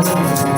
Thank you.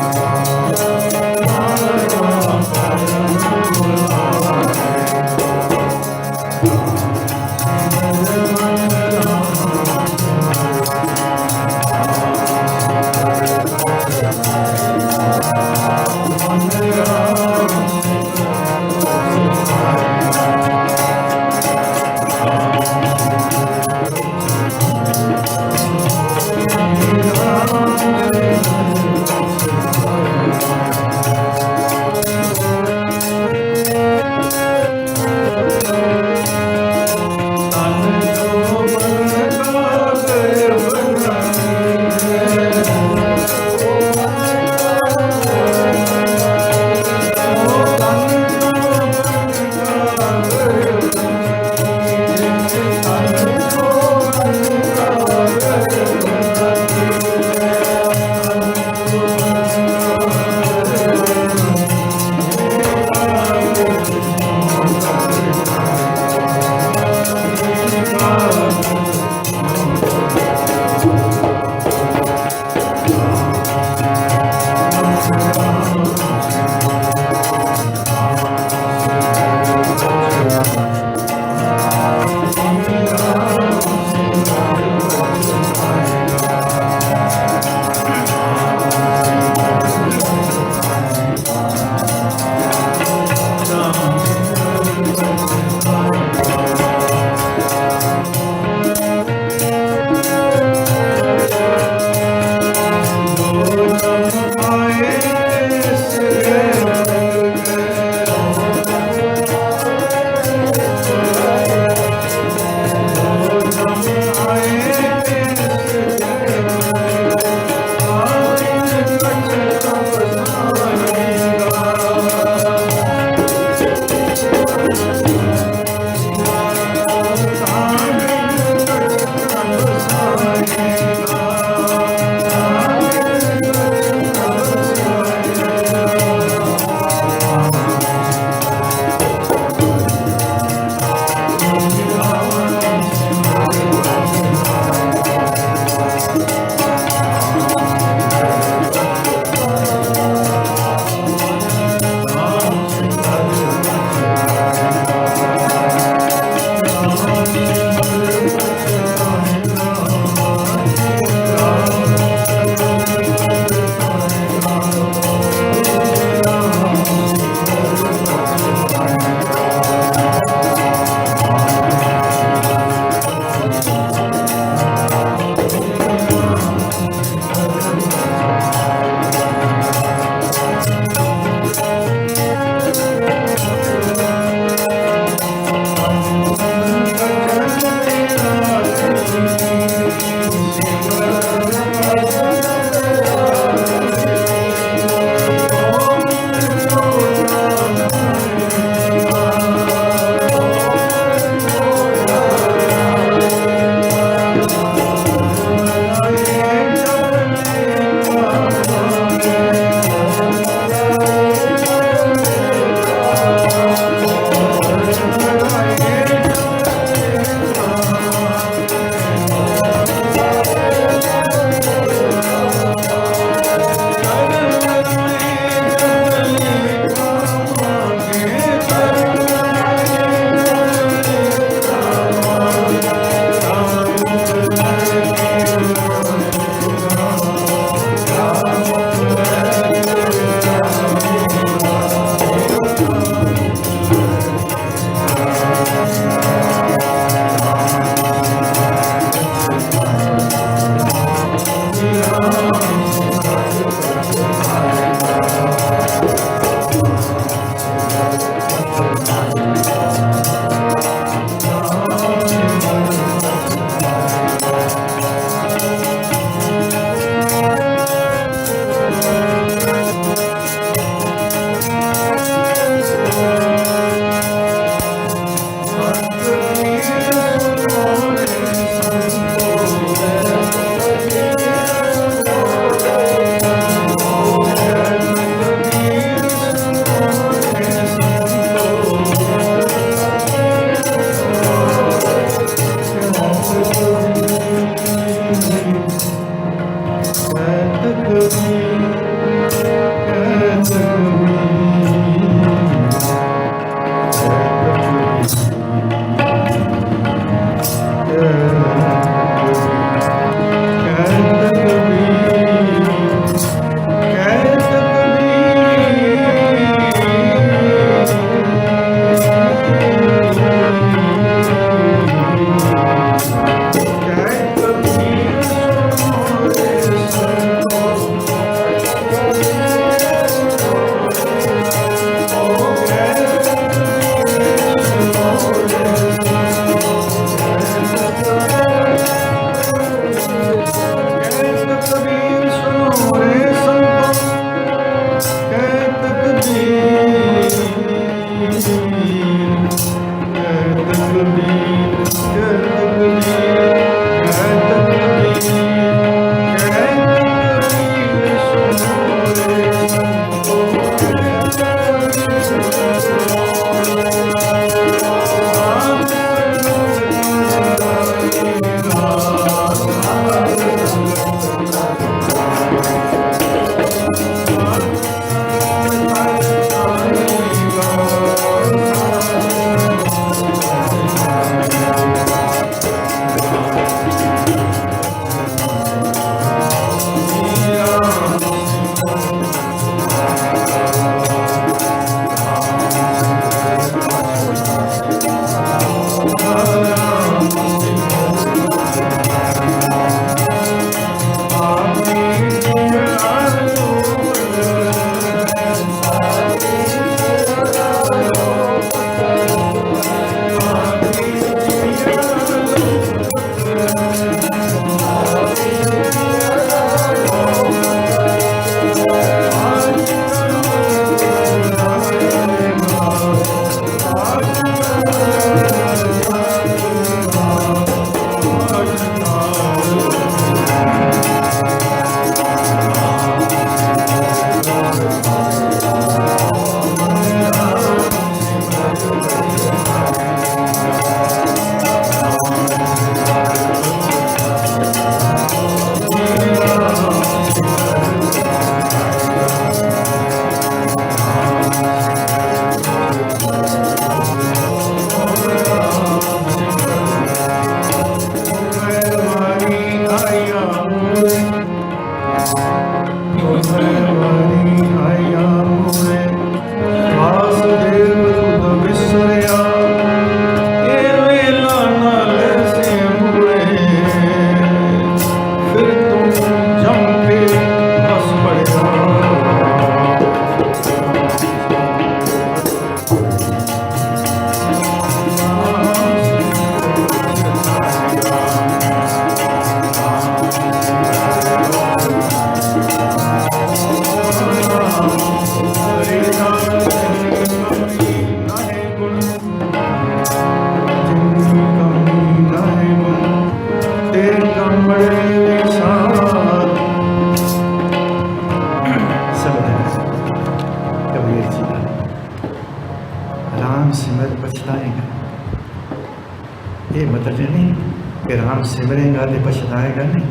सिमरेगा तो पछताएगा नहीं,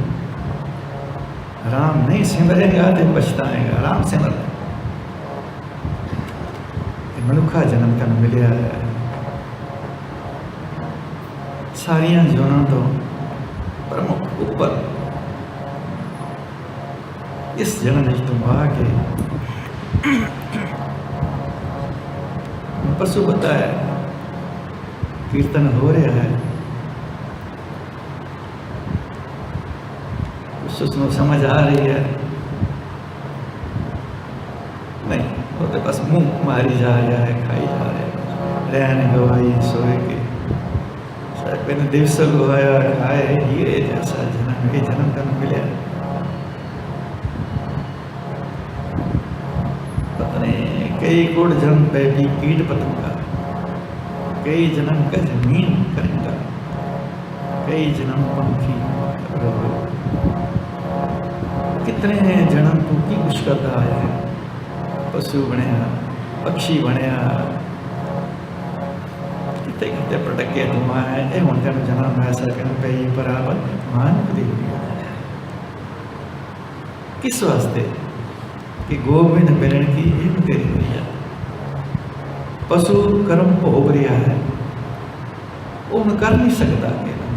राम नहीं सिमरेगा तो पछताएगा। राम सिमर मनुखा जन्म तन मिलिया है, सारिया जोना तो प्रमुख ऊपर इस जन्म तुम आके पशु बताया कीर्तन हो रहा है, उसमें समझ आ रही है नहीं, वो तो बस मुंह मारी जा रहा है, खाई जा रहे हैं, रहने गवाई सोए के शायद मैंने दिवस गवाया खाए हीरे जैसा जन्म, ये जन्म का मिले पत्नी कई कोट जन्म पे भी कीट पतंगा, कई जन्म का जमीन करेंगा, कई जन्म पंखी कितने जन्म को की कुछ करता आया है, पशु बनया पक्षी बनया कितने कितने पटके धुआ है ए होते जन्म ऐसा कहना पे बराबर मान दी किस वास्ते कि गोबिंद मिलन की हिम तेरी हुई। पशु कर्म भोग रहा है, वो मैं कर नहीं सकता अकेला।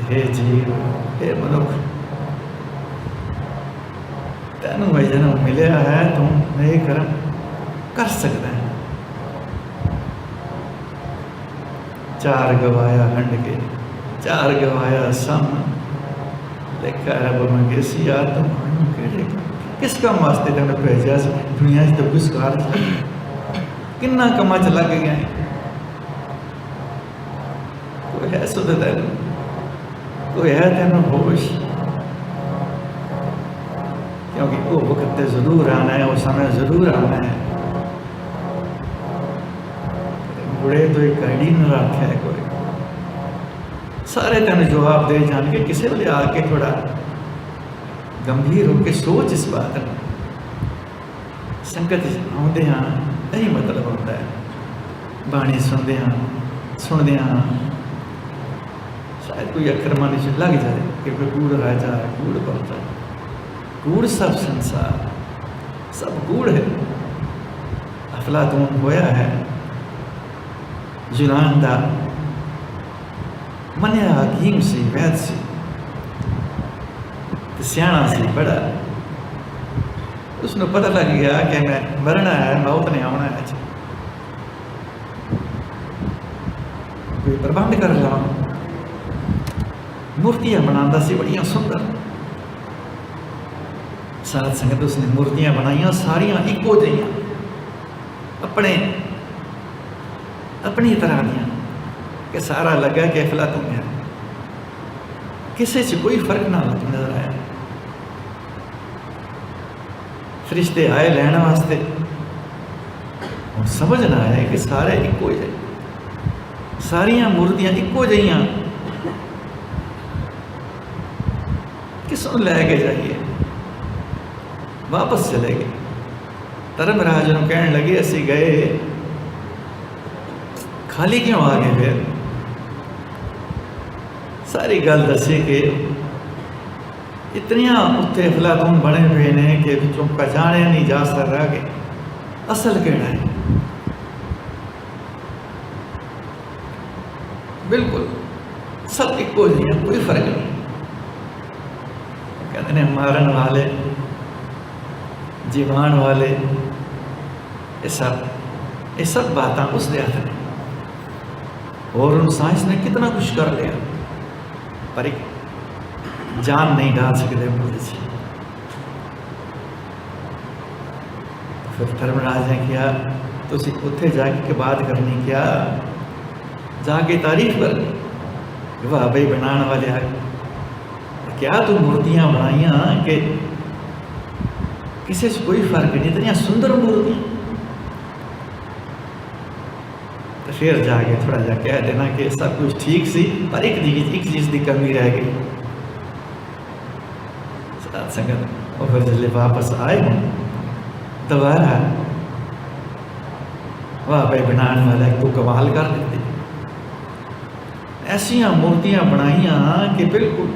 हे जीव, हे मनुख, तेनू मैं जन्म मिलया है, तू नए कर्म कर सकता है। चार गवाया हंड के, चार गवाया सम, लेखा रब मंगे सी आत्म केड़े। किस काम वास्ते तेने भेजा दुनिया तो कुछ कार किन्ना कमा च लग गया है। कोई है सुध तेन, कोई है तेन होश, क्योंकि वो वक्त जरूर आना है, वो समय जरूर आना है। बुढ़े तो एक कड़ी न रखा है कोई, सारे तेन जवाब दे जान के। किसी वे आके थोड़ा गंभीर होकर सोच इस बात में। संगत आते हाँ यही मतलब होता है। बाणी सुनते हाँ, सुनते हाँ, शायद कोई अखर मन च लग जाए कि कोई कूड़ राजा है, कूड़ बनता है। कूड़ सब संसार, सब कूड़ है। अफलातून होया है, यूनान दा मनिया हकीम सी, वैद सी, सियाणा सी बड़ा। उसने पता लग गया कि मैं मरना है, मौत नहीं आना है। कोई प्रबंध कर ला, मूर्तियां बनाता सी बड़िया सुंदर। साध संगत उसने मूर्तियां बनाइया, सारिया इको जिहियां, अपने अपनी तरह दियां, कि सारा लगा कि अफलातून है, किसी से कोई फर्क ना नजर आया। फरिश्ते आए लैने वास्ते, और समझ ना आया कि सारे इको ही, सारिया मूर्तियां इको जिहियां, किसों लैके जाइए। वापस चले गए। धर्मराज नूं कहण लगे असी गए, खाली क्यों आ गए। फिर सारी गल दसी कि इतनिया उत्थे अफलातून बने हुए ने कि विचों पहचाने नहीं जा सकता कि असल केड़ा है। बिल्कुल सब इको जी है, कोई फर्क नहीं। कहते हैं मारन वाले, जीवान वाले, ये सब बातें उसके हाथ में। और उन साइंस ने कितना कुछ कर लिया, पर एक जान नहीं डाल सकते मुझे। फिर धर्मराज ने किया, तो उत्थे जाके बात करनी, क्या जाके तारीफ कर ली। वाह भाई बनाने वाले आए, क्या तू मूर्तियां बनाइया कि किसी से कोई फर्क नहीं, इतनी सुंदर मूर्तियां। तो फिर जाके थोड़ा जा कह देना कि सब कुछ ठीक सी, पर एक चीज की कमी रह गई। साथ संगत और फिर जल्दी वापस आए दोबारा, वाह भाई बनाने वाला तू कमाल कर देते। ऐसिया मूर्तियां बनाइया कि बिल्कुल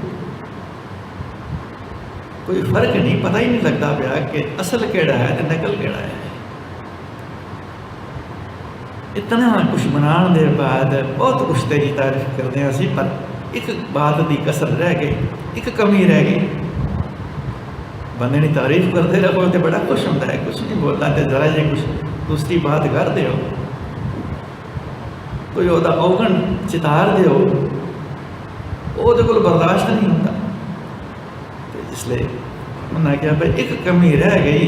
कोई फर्क नहीं, पता ही नहीं लगता पाया कि असल केड़ा है तो नकल केड़ा है। इतना कुछ बनाने के बाद बहुत कुछ तेरी तारीफ करते हैं असी, पर एक बात की कसर रह गई, एक कमी रह गई। बंदे ने तारीफ करते रहो तो बड़ा खुश होता है, कुछ नहीं बोलना, तो जरा जी कुछ दूसरी बात कर दो, कोई वह अवगण चितार दो, वो को बर्दाश्त नहीं होता। तो इसलिए उन्होंने कहा भाई एक कमी रह गई,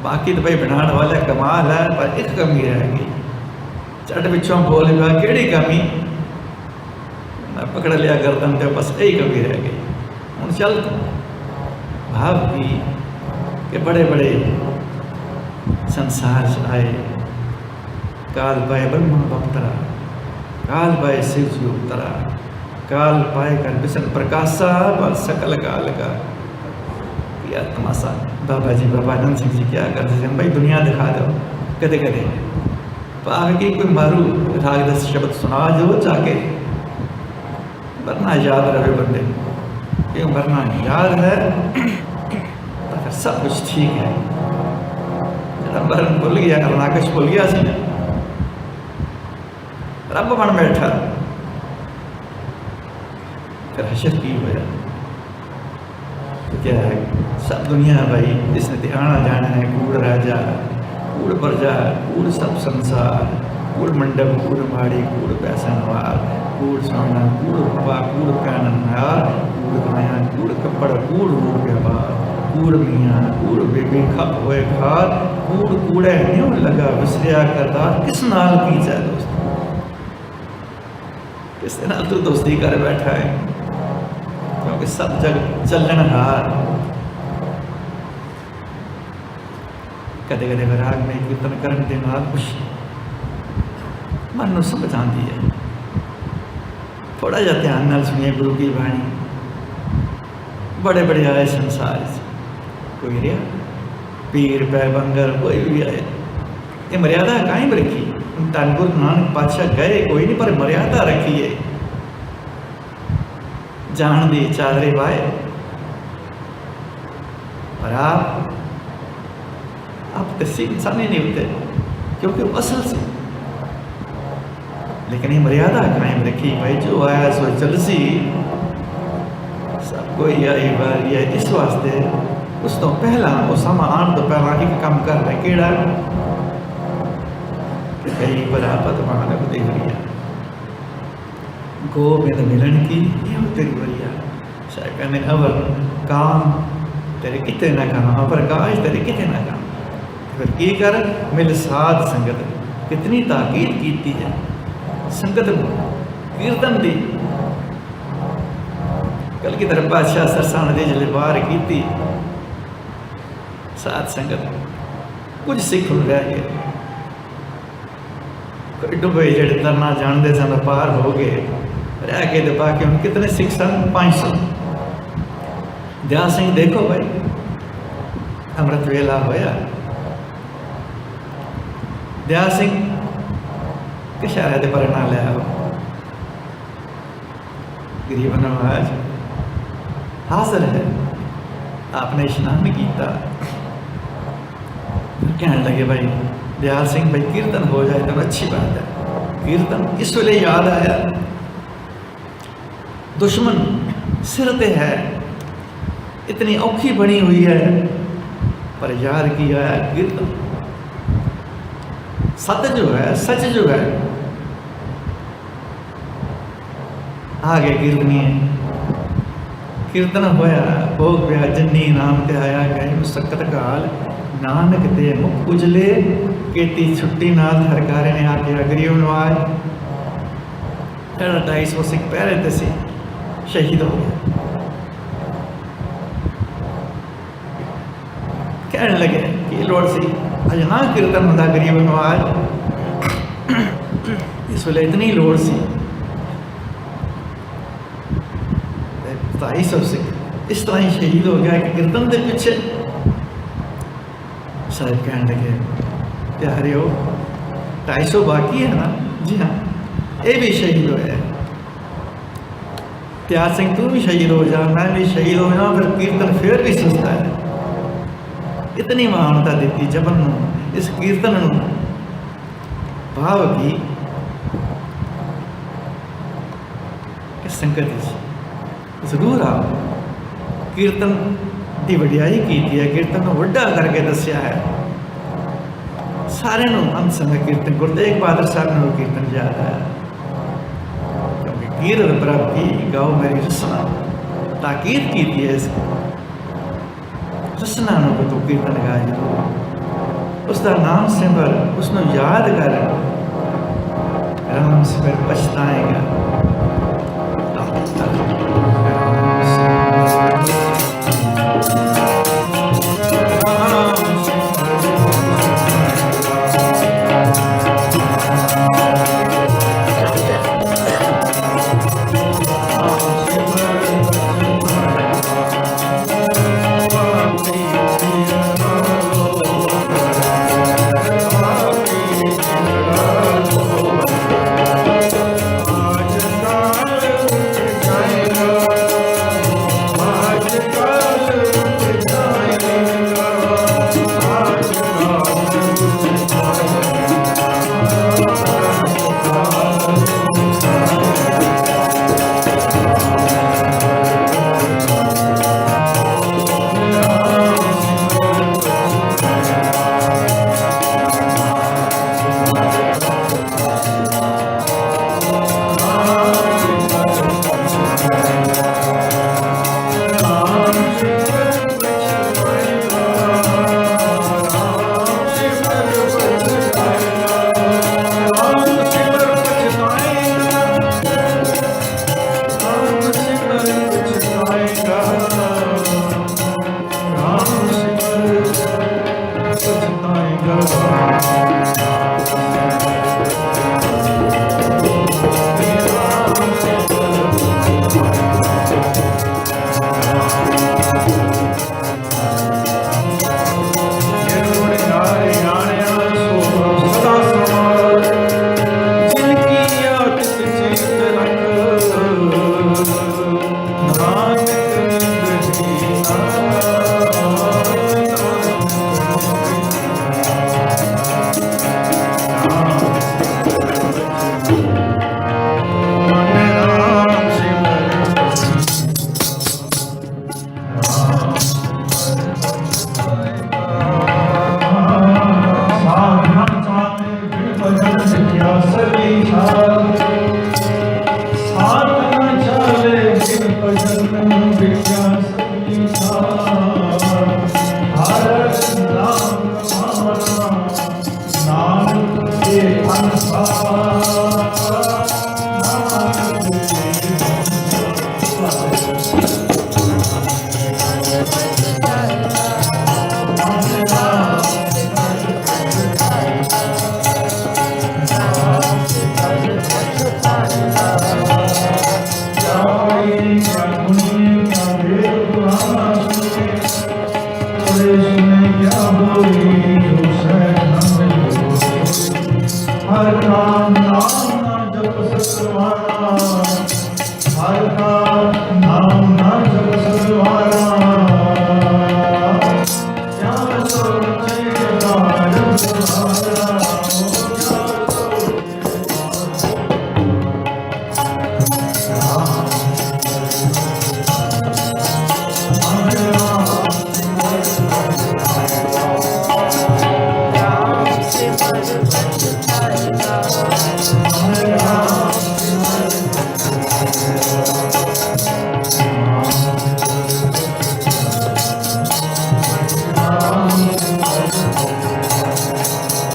बाकी तो भाई बनाने वाला कमाल है, पर एक कमी रह गई। चट पिछों बोल गया केड़ी कमी, मैं पकड़ लिया गर्दन तो बस यही कमी रह गई। हूँ चल भाव की कि बड़े बड़े संसार से आए, काल पाए ब्रह्मा बपतरा, काल पाए शिव जी उतरा, काल पाए कर विष्णु प्रकाशा पर सकल काल का किया तमाशा। बाबा जी बाबा आनंद सिंह जी क्या करते थे, भाई दुनिया दिखा दो कदे कदे, पाग की कोई मारू राग दस शब्द सुना जो जाके, वरना याद रहे बंदे। क्यों भरना याद है तो फिर सब कुछ ठीक है। जब भरन भुल गया, नाकश भुल गया सी ना, रब बन बैठा, फिर हशर की होया तो क्या है, सब दुनिया भाई जिसने ते आना जाना है, कूड़ राजा, कूड़ प्रजा, कूड़ सब संसार, कूड़ मंडप, कूड़ माड़ी, कूड़ पैसनवार, कूड़ सोना, कूड़ हवा, कूड़ काननार, कूड़ माया, कूड़ कपड़, कूड़ रूप व्यापार, कूड़ मियाँ, कूड़ बेबी खप होए खार, कूड़ कूड़े न्यों लगा विसरिया करदार। किस नाल की चाहे दोस्त, किस नाल तू दोस्ती कर बैठा है, क्योंकि सब जग चलनहार। कदे कदे विराग में कीर्तन करने के नाल कुछ मन नूं समझ आती है। थोड़ा जा ध्यान नाल सुनिए गुरु की बाणी। बड़े बड़े आए संसार से, कोई रहा पीर पैगंबर कोई भी आए, ये मर्यादा कायम रखी। धन गुरु नानक पातशाह गए कोई नहीं, पर मर्यादा रखी है। जान दी चादरे पाए, पर आप तस्सी इंसान ही नहीं होते, क्योंकि वो असल से। लेकिन ये मर्यादा कायम रखी भाई, जो आया सो जलसी, सब कोई आई बारी है। इस वास्ते उस तो पहला, वो समा आने तो पहला एक काम कर रहे केड़ा कई बरापत मानव देख लिया, गोविंद मिलन की ये तेरी बरिया। शायद कहने अवर काम तेरे कितने ना काम, अवर काज तेरे कितने ना काम। फिर की कर मिल साध संगत, कितनी ताकीद की है संगत कीर्तन दी। कल की तरफ बादशाह सरसान दे जले बार की साध संगत, कुछ सिख रह गए। डुबे जड़े तरना जानते सन पार हो गए, रह के तो बाकी हम कितने सिख सन 500। दया सिंह देखो भाई, अमृत वेला होया, दया सिंह किशारे दे पर ना लिया, गरीब नवाज हाजिर है, आपने स्नान किया। कहने लगे भाई दयाल सिंह भाई कीर्तन हो जाए तो अच्छी बात है। कीर्तन इस वे याद आया, दुश्मन सिर ते है, इतनी औखी बनी हुई है, पर याद किया है कीर्तन सत जो है, सच जो है, आगे कीर्तनी कीर्तन होया, भोग पिया जन्नी नाम ते आया गए मुसक्कत काल, नानक ते मुख उजले, केती छुट्टी नाल हरकारे ने आके गरीब नवाज। 250 सिख पहले ते सी शहीद हो गया। कहने लगे कि लोड़ सी अज ना कीर्तन होंदा गरीब नवाज, इस वे इतनी लोड़ सी। 250 सिख इस तरह ही शहीद हो गया कि कीर्तन के पीछे। साहब कहने लगे प्यारे हो 250 बाकी है ना? जी हाँ, ये भी शहीद होया। त्यार सिंह तू भी शहीद हो जा, मैं भी शहीद हो जाऊँ, फिर कीर्तन फिर भी सस्ता है। इतनी महानता दी जबन इस कीर्तन भाव की संगत जरूर आओ। कीर्तन की वडियाई की है, कीर्तन को वड्डा करके दसिया है सारे अंत समय। कीर्तन गुरु तेग बहादुर साहब ने कीर्तन याद आया, क्योंकि कीरत प्रभ की गाओ मेरी रसना, ताकीद की है इसको रसना को तू कीर्तन गा जरूर, उसका नाम सिमर, उसको याद कर, राम सिमर पछताएगा। से